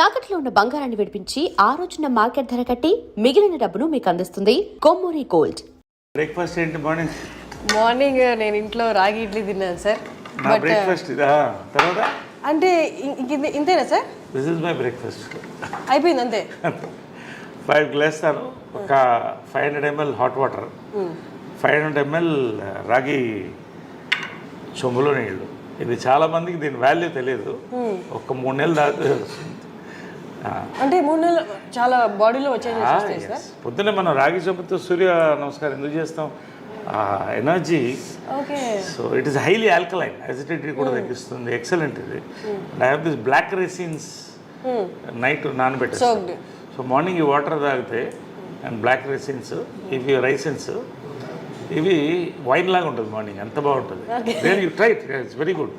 తాకట్లో ఉన్న బంగారాన్ని విడిపించి ఆ రోజున మార్కెట్ ధర కట్టి మిగిలిన డబ్బును మీకు అందిస్తుంది కొమ్మూరి గోల్డ్. బ్రేక్ఫాస్ట్ ఏంటి మార్నింగ్? మార్నింగ్ నేను ఇంట్లో రాగి ఇడ్లీ తిన్నాను సార్. నా బ్రేక్ఫాస్ట్ ఇదా? తర్వాత అంటే ఇంతేనా sir? This is my breakfast. అయిపోయింది అంతే. 5 గ్లాసాలు, ఒక 500 ml హాట్ వాటర్, 500 ml రాగి చెంబులో నీళ్ళు. ఇది చాలా మందికి దీని వాల్యూ తెలియదు. ఒక 3 నెలలు దాకా అంటే 3 నెలలు చాలా బాడీలో వచ్చేది. పొద్దున్నే మనం రాగి చెంబుతో సూర్య నమస్కారం ఎందుకు చేస్తాం? Energy. So it is highly alkaline, acidity కూడా తగ్గిస్తుంది. ఎక్సలెంట్ ఇది. I have this black raisins night నానబెట్టేస్తాను. సో మార్నింగ్ ఈ వాటర్ తాగితే అండ్ బ్లాక్ రైసిన్స్, ఇవి రైసిన్స్, ఇవి వైన్ లాగా ఉంటుంది మార్నింగ్. ఎంత బాగుంటుంది. Then you try it, it's very good.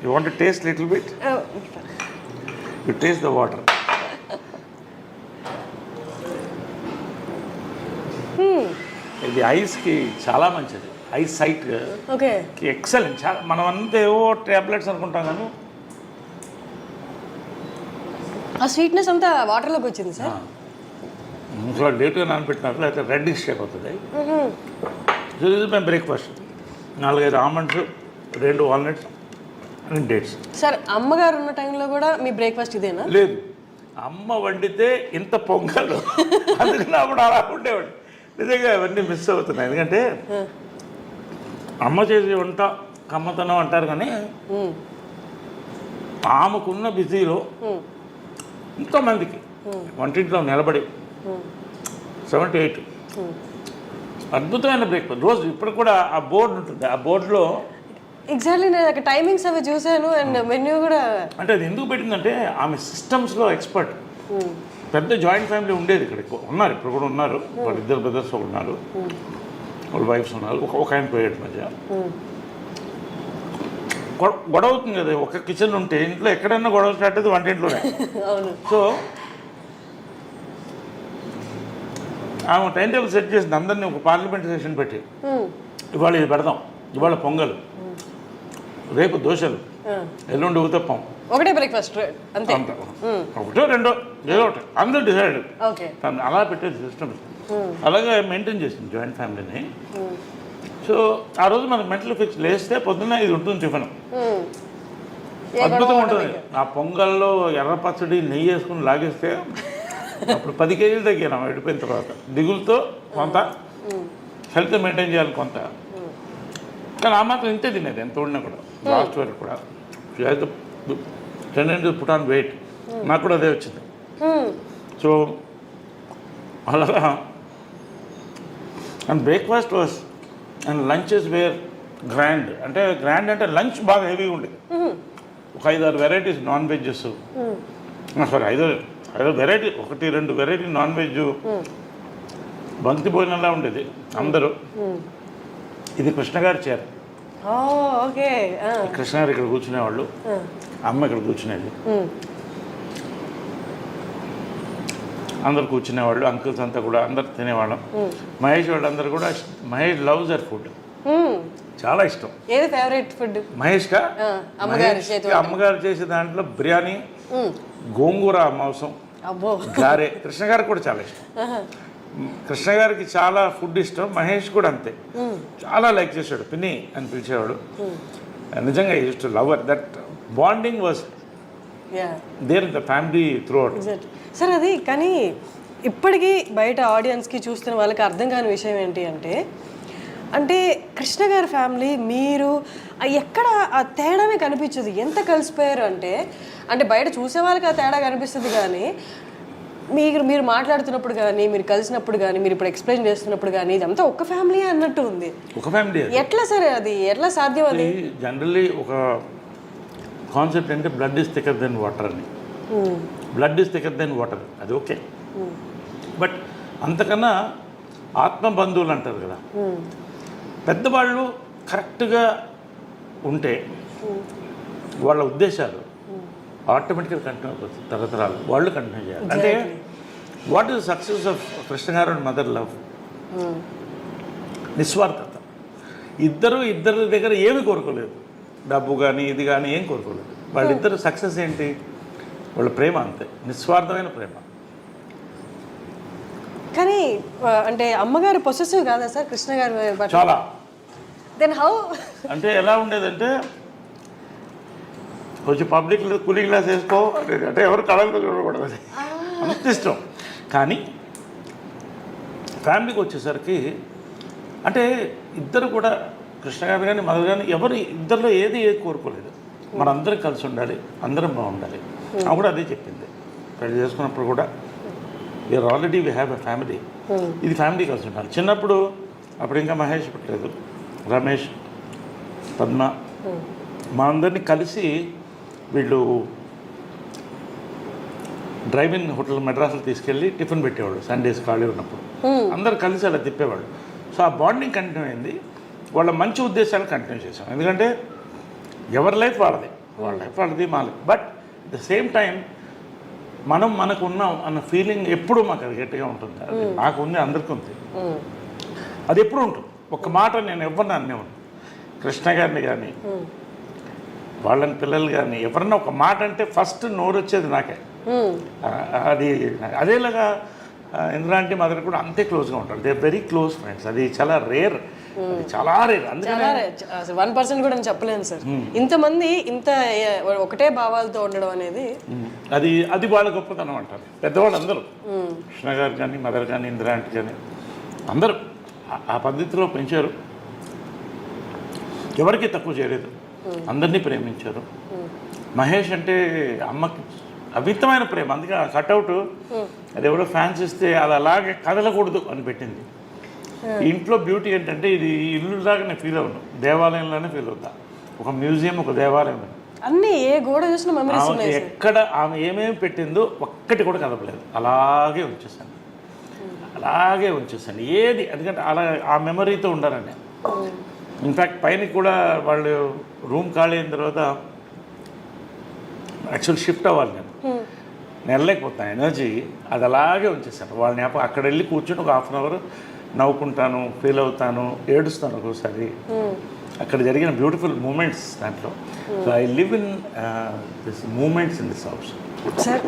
You want to taste little bit? You taste the water. ఇది ఐస్కి చాలా మంచిది. Eyes sight excellent. చాలా మనం అంతా ఏవో టాబ్లెట్స్ అనుకుంటాం కానీ ఆ స్వీట్నెస్ అంతా వాటర్లోకి వచ్చింది సార్. ఇంట్లో లేట్గా నానబెట్టినారు, లేకపోతే రెడ్డిష్ షేప్ అవుతుంది. సో ఇది మేము breakfast. 4-5 almonds, 2 walnuts and dates. Sir అమ్మగారు ఉన్న టైంలో కూడా మీ బ్రేక్ఫాస్ట్ ఇదేనా? లేదు, అమ్మ వండితే ఇంత పొంగలు, అందుకని అప్పుడు అలా ఉండేవాడు. నిజంగా అవన్నీ మిస్ అవుతున్నాయి. ఎందుకంటే అమ్మ చేసే వంట కమ్మతనం అంటారు, కానీ ఆమెకున్న బిజీలో ఎంతోమందికి వంటింట్లో నిలబడి 7 to 8 అద్భుతమైన బ్రేక్ఫాస్ట్ రోజు. ఇప్పుడు కూడా ఆ బోర్డు ఉంటుంది, ఆ బోర్డులో ఎగ్జాక్ట్లీ నేను అక్కడ టైమింగ్స్ అవి చూశాను అండ్ మెన్యూ కూడా. అంటే అది ఎందుకు పెట్టిందంటే ఆమె సిస్టమ్స్లో ఎక్స్పర్ట్. పెద్ద జాయింట్ ఫ్యామిలీ ఉండేది ఇక్కడ, ఉన్నారు ఇప్పుడు కూడా ఉన్నారు. వాళ్ళ 2 బ్రదర్స్ ఉన్నారు, వాళ్ళ వైఫ్స్ ఉన్నారు. ఒక ఆయన పోయేటి మధ్య గొడవ అవుతుంది కదా. ఒక కిచెన్ ఉంటే ఇంట్లో ఎక్కడైనా గొడవ స్టార్ట్ అయితే వంటింట్లోనే. సో ఆమె టైం టేబుల్ సెట్ చేసింది. అందరినీ ఒక పార్లమెంట్ సెషన్ పెట్టి, ఇవాళ ఇది పెడదాం, ఇవాళ పొంగల్, రేపు దోశలు, ఎల్లుండి ఊతప్పం, ఒకటే బ్రేక్ఫాస్ట్ అంతే. ఒకటో రెండో ఏదో ఒకటి అందరూ డిసైడ్. అలా పెట్టేది సిస్టమ్. అలాగే మెయింటైన్ చేసింది జాయింట్ ఫ్యామిలీని. సో ఆ రోజు మనకు మెంటల్ ఫిక్స్ లేస్తే పొద్దున్న ఇది ఉంటుంది టిఫిన్. అద్భుతంగా ఉంటుంది. ఆ పొంగల్లో ఎర్ర పచ్చడి నెయ్యి వేసుకుని లాగేస్తే అప్పుడు 10 kgs తగ్గాను వెళ్ళిపోయిన తర్వాత. దిగులతో కొంత, హెల్త్ మెయింటైన్ చేయాలి కొంత, కానీ ఆ మాత్రం ఇంతే తినేది ఎంత ఉడినా కూడా. లాస్ట్ వరకు కూడా టెండెన్సీ పుట్ ఆన్ వెయిట్. నాకు కూడా అదే వచ్చింది. సో అలాగా and breakfast was and lunches were grand. అంటే గ్రాండ్ అంటే లంచ్ బాగా హెవీగా ఉండేది. ఒక 5-6 varieties non veggies, sorry 5 variety, 1-2 variety non veg, బంతి భోజనంలా ఉండేది అందరూ. ఇది కృష్ణగారి చీర. కృష్ణగారు ఇక్కడ కూర్చునేవాళ్ళు, అమ్మ ఇక్కడ కూర్చునేది, అందరు కూర్చునేవాళ్ళు. అంకుల్స్ అంతా కూడా అందరు తినేవాళ్ళం. మహేష్ వాళ్ళందరూ కూడా. మహేష్ లవ్స్ దర్ ఫుడ్, చాలా ఇష్టం. ఏది ఫేవరెట్ ఫుడ్ మహేష్గా? అమ్మగారు చేసే దాంట్లో బిర్యానీ, గోంగూర మాంసం, గారే. కృష్ణ గారికి కూడా చాలా ఇష్టం. కృష్ణ గారికి చాలా ఫుడ్ ఇష్టం. మహేష్ కూడా అంతే, చాలా లైక్ చేశాడు. పిన్ని అని పిలిచేవాడు. నిజంగా use to love that bonding was there in the family throughout. Sir అది కానీ ఇప్పటికీ బయట ఆడియన్స్కి చూస్తున్న వాళ్ళకి అర్థం కాని విషయం ఏంటి అంటే కృష్ణ గారి ఫ్యామిలీ మీరు ఎక్కడ ఆ తేడానే కనిపించదు. ఎంత కలిసిపోయారు అంటే బయట చూసే వాళ్ళకి ఆ తేడా కనిపిస్తుంది, కానీ మీరు మాట్లాడుతున్నప్పుడు కానీ, మీరు కలిసినప్పుడు కానీ, మీరు ఇప్పుడు ఎక్స్ప్లెయిన్ చేస్తున్నప్పుడు కానీ ఇదంతా ఒక ఫ్యామిలీ అన్నట్టు ఉంది. ఒక ఫ్యామిలీ ఎట్లా సార్ అది ఎట్లా సాధ్యం? అది జనరల్లీ ఒక కాన్సెప్ట్ అంటే blood is thicker than water అని. Blood is thicker than water, అది ఓకే. బట్ అంతకన్నా ఆత్మ బంధువులు అంటారు కదా, పెద్దవాళ్ళు కరెక్ట్గా ఉంటే వాళ్ళ ఉద్దేశాలు ఆటోమేటిక్గా కంటిన్యూ అయిపోతుంది. తరతరాలు వాళ్ళు కంటిన్యూ చేయాలి. అంటే what is success of Krishna గారు అండ్ మదర్ లవ్? నిస్వార్థత. ఇద్దరి దగ్గర ఏమి కోరుకోలేదు, డబ్బు కానీ ఇది కానీ ఏం కోరుకోలేదు. వాళ్ళిద్దరు సక్సెస్ ఏంటి? వాళ్ళ ప్రేమ అంతే, నిస్వార్థమైన ప్రేమ. కానీ అంటే అమ్మగారు పొసెసివ్ కాదా సార్ కృష్ణ గారు? చాలా. Then how? అంటే ఎలా ఉండేదంటే కొంచెం పబ్లిక్ కూలింగ్ గ్లాస్ వేసుకో అంటే ఎవరు కళలు చూడకూడదు, అంత ఇష్టం. కానీ ఫ్యామిలీకి వచ్చేసరికి అంటే ఇద్దరు కూడా కృష్ణ గారు కానీ మదర్ కానీ ఎవరు ఇద్దరిలో ఏది కోరుకోలేదు, మనందరం కలిసి ఉండాలి, అందరం బాగుండాలి. ఆమె కూడా అదే చెప్పింది పెళ్లి చేసుకున్నప్పుడు కూడా, we are already we have a family, ఇది ఫ్యామిలీ కలిసి ఉండాలి. చిన్నప్పుడు అప్పుడు ఇంకా మహేష్ పుట్టలేదు, రమేష్, పద్మ, మా అందరినీ కలిసి వీళ్ళు డ్రైవ్-ఇన్ హోటల్ మెడ్రాస్లో తీసుకెళ్ళి టిఫిన్ పెట్టేవాళ్ళు సండేస్ ఖాళీ ఉన్నప్పుడు, అందరు కలిసి అలా తిప్పేవాళ్ళు. సో ఆ బాండింగ్ కంటిన్యూ అయింది, వాళ్ళ మంచి ఉద్దేశాలు కంటిన్యూ చేసాం. ఎందుకంటే ఎవరి లైఫ్ వాళ్ళది, వాళ్ళ లైఫ్ వాళ్ళది, మా life. But the same time మనకు ఉన్నాం అన్న ఫీలింగ్ ఎప్పుడూ మాకు అది గట్టిగా ఉంటుంది. అది నాకు ఉంది, అందరికీ ఉంది, అది ఎప్పుడు ఉంటుంది. ఒక మాట నేను ఎవరిని అనేవాడు, కృష్ణ గారిని కానీ వాళ్ళని పిల్లలు కానీ ఎవరన్నా ఒక మాట అంటే ఫస్ట్ నోరు వచ్చేది నాకే. అది అదేలాగా ఇంద్రాంటి మదర్ కూడా అంతే క్లోజ్గా ఉంటారు, దే వెరీ క్లోజ్ ఫ్రెండ్స్. అది చాలా రేర్, అది చాలా రేర్. అందుకని 1% కూడా చెప్పలేను సార్, ఇంతమంది ఇంత ఒకటే భావాలతో ఉండడం అనేది అది వాళ్ళ గొప్పతనం అంటారు పెద్దవాళ్ళు అందరూ. కృష్ణ గారు కానీ మదర్ కానీ ఇంద్రాంటి కానీ అందరూ ఆ పద్ధతిలో పెంచారు, ఎవరికి తక్కువ చేయలేదు, అందరినీ ప్రేమించారు. మహేష్ అంటే అమ్మకి అమితమైన ప్రేమ, అందుకే ఆ కట్అవుట్ అది ఎవరో ఫ్యాన్స్ ఇస్తే అది అలాగే కదలకూడదు అని పెట్టింది. ఇంట్లో బ్యూటీ ఏంటంటే ఇది ఇల్లులాగా నేను ఫీల్ అవును, దేవాలయంలోనే ఫీల్ అవుతా, ఒక మ్యూజియం, ఒక దేవాలయం. అన్ని ఏ గోడ చూసిన మెమరీస్ ఉన్నాయి. ఎక్కడ ఆమె ఏమేమి పెట్టిందో ఒక్కటి కూడా కదపలేదు, అలాగే ఉంచేసాను, అలాగే ఉంచేసాను ఏది. ఎందుకంటే అలా ఆ మెమరీతో ఉండాలని. ఇన్ఫ్యాక్ట్ పైన కూడా వాళ్ళు రూమ్ ఖాళీ అయిన తర్వాత యాక్చువల్ షిఫ్ట్ అవ్వాలి, నేను వెళ్ళలేకపోతాను, ఎనర్జీ అది అలాగే ఉంచేసాను. వాళ్ళని అక్కడ వెళ్ళి కూర్చొని ఒక 1/2 అవర్ నవ్వుకుంటాను, ఫీల్ అవుతాను, ఏడుస్తాను ఒక్కోసారి. అక్కడ జరిగిన బ్యూటిఫుల్ మూమెంట్స్ దాంట్లో. So I live in this moments in this house. Sir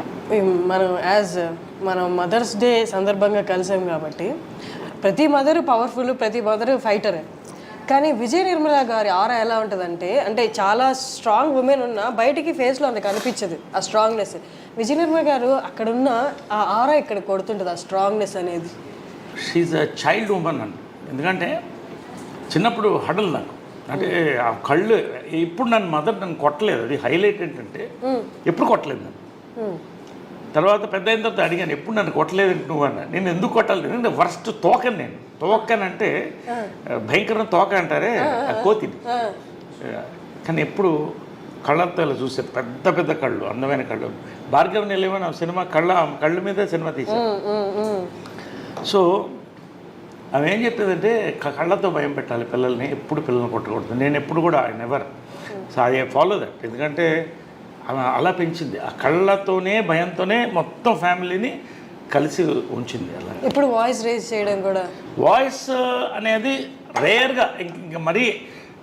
మనం మదర్స్ డే సందర్భంగా కలిసాం కాబట్టి ప్రతి మదర్ పవర్ఫుల్, ప్రతి మదర్ ఫైటరే. కానీ విజయ నిర్మల గారి ఆరా ఎలా ఉంటుందంటే, అంటే చాలా స్ట్రాంగ్ ఉమెన్ ఉన్నా బయటికి ఫేస్లో అంత కనిపించదు ఆ స్ట్రాంగ్నెస్. విజయ నిర్మల గారు అక్కడున్న ఆ ఆరా ఇక్కడ కొడుతుంటుంది, ఆ స్ట్రాంగ్నెస్ అనేది. షీఈ్ అ చైల్డ్ ఉమెన్ అండి. ఎందుకంటే చిన్నప్పుడు హడల్ నాకు, అంటే ఆ కళ్ళు ఇప్పుడు నన్ను కొట్టలేదు, అది హైలైట్ ఏంటంటే ఎప్పుడు కొట్టలేదు నన్ను. తర్వాత పెద్ద అయిన తర్వాత అడిగాను, ఎప్పుడు నన్ను కొట్టలేదు నువ్వు అన్న. నేను ఎందుకు కొట్టాలి, ఎందుకంటే వర్స్ట్ తోకని నేను. తోకనంటే భయంకరమైన తోక అంటారే, కోతిని. కానీ ఎప్పుడు కళ్ళతో ఇలా చూసే పెద్ద పెద్ద కళ్ళు, అందమైన కళ్ళు. భార్గవ్ నిలయమని సినిమా కళ్ళ మీద సినిమా తీశాను. సో ఆమె ఏం చెప్పేదంటే కళ్ళతో భయం పెట్టాలి పిల్లల్ని, ఎప్పుడు పిల్లల్ని కొట్టకూడదు. నేను ఎప్పుడు కూడా never. So I follow that. ఎందుకంటే ఆమె అలా పెంచింది, ఆ కళ్ళతోనే భయంతోనే మొత్తం ఫ్యామిలీని కలిసి ఉంచింది. అలా ఇప్పుడు వాయిస్ రేజ్ చేయడం కూడా, వాయిస్ అనేది రేర్గా, ఇంక మరీ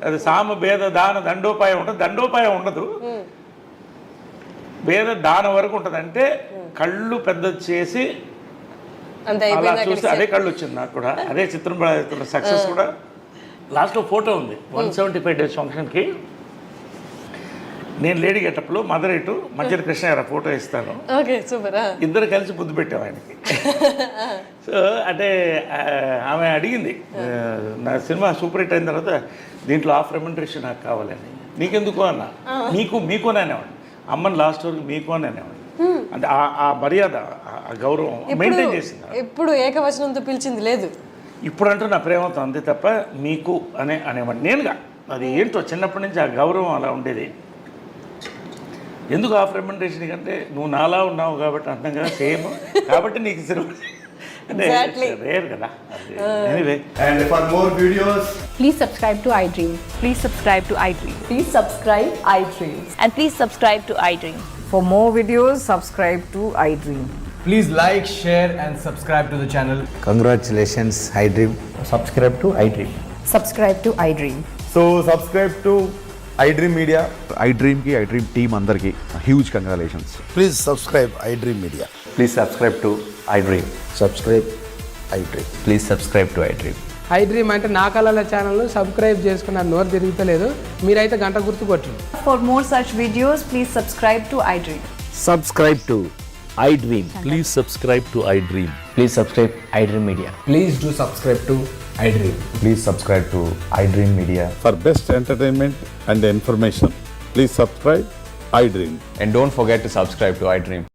అది సామ భేద దాన దండోపాయం ఉంటుంది, దండోపాయం ఉండదు, భేద దాన వరకు ఉంటుంది. అంటే కళ్ళు పెద్ద చేసి అలా చూస్తే అదే కళ్ళు వచ్చింది నాకు కూడా. అదే చిత్రం సక్సెస్ కూడా. లాస్ట్లో ఫోటో ఉంది 175 days ఫంక్షన్కి, నేను లేడీ గెటప్లో, మదర్ ఇటు, మధ్యలో కృష్ణ గారు ఫోటో ఇస్తాను. ఇద్దరు కలిసి ముద్దు పెట్టాము ఆయనకి. సో అంటే ఆమె అడిగింది, నా సినిమా సూపర్ హిట్ అయిన తర్వాత దీంట్లో ఆఫ్ రెమ్యునరేషన్ నాకు కావాలని. నీకెందుకు అన్న, మీకు అని అనేవాడు, అమ్మని లాస్ట్ వరకు మీకు అని అనేవాడు. అంటే ఆ మర్యాద, ఆ గౌరవం మెయింటైన్ చేసింది. ఇప్పుడు ఏకవచనంతో పిలిచింది లేదు, ఇప్పుడు అంటూ నా ప్రేమతో అంతే తప్ప మీకు అనేవాడు నేనుగా. అది ఏంటో చిన్నప్పటి నుంచి ఆ గౌరవం అలా ఉండేది. ఎందుకు ఆఫ్ రెమ్యునరేషన్ కంటే నువ్వు నాలా ఉన్నావు కాబట్టి అంటాం కదా, సేమ్ కాబట్టి నీకు సినిమా అంటే రేర్ కదా. Anyway, and for more videos please subscribe to iDream. Please subscribe to iDream. Please subscribe iDream. And please subscribe to iDream. For more videos, subscribe to iDream. please like, share and subscribe to the channel. Congratulations, iDream. Subscribe to iDream. Subscribe to iDream. So subscribe to iDream Media. IDream team అందరికీ huge congratulations. Please subscribe iDream Media. Please subscribe to iDream. Subscribe iDream. Please subscribe to iDream. iDream అంటే నా కళల ఛానల్ను subscribe చేసుకున్న నోరు తిరుగుతలేదు, మీరైతే గంట గుర్తు కొట్టండి. For more such videos, please subscribe to iDream. Subscribe to iDream. Please subscribe to iDream. Please subscribe iDream Media. Please do subscribe to iDream. Please subscribe to iDream Media. For best entertainment and information, please subscribe iDream. And don't forget to subscribe to iDream.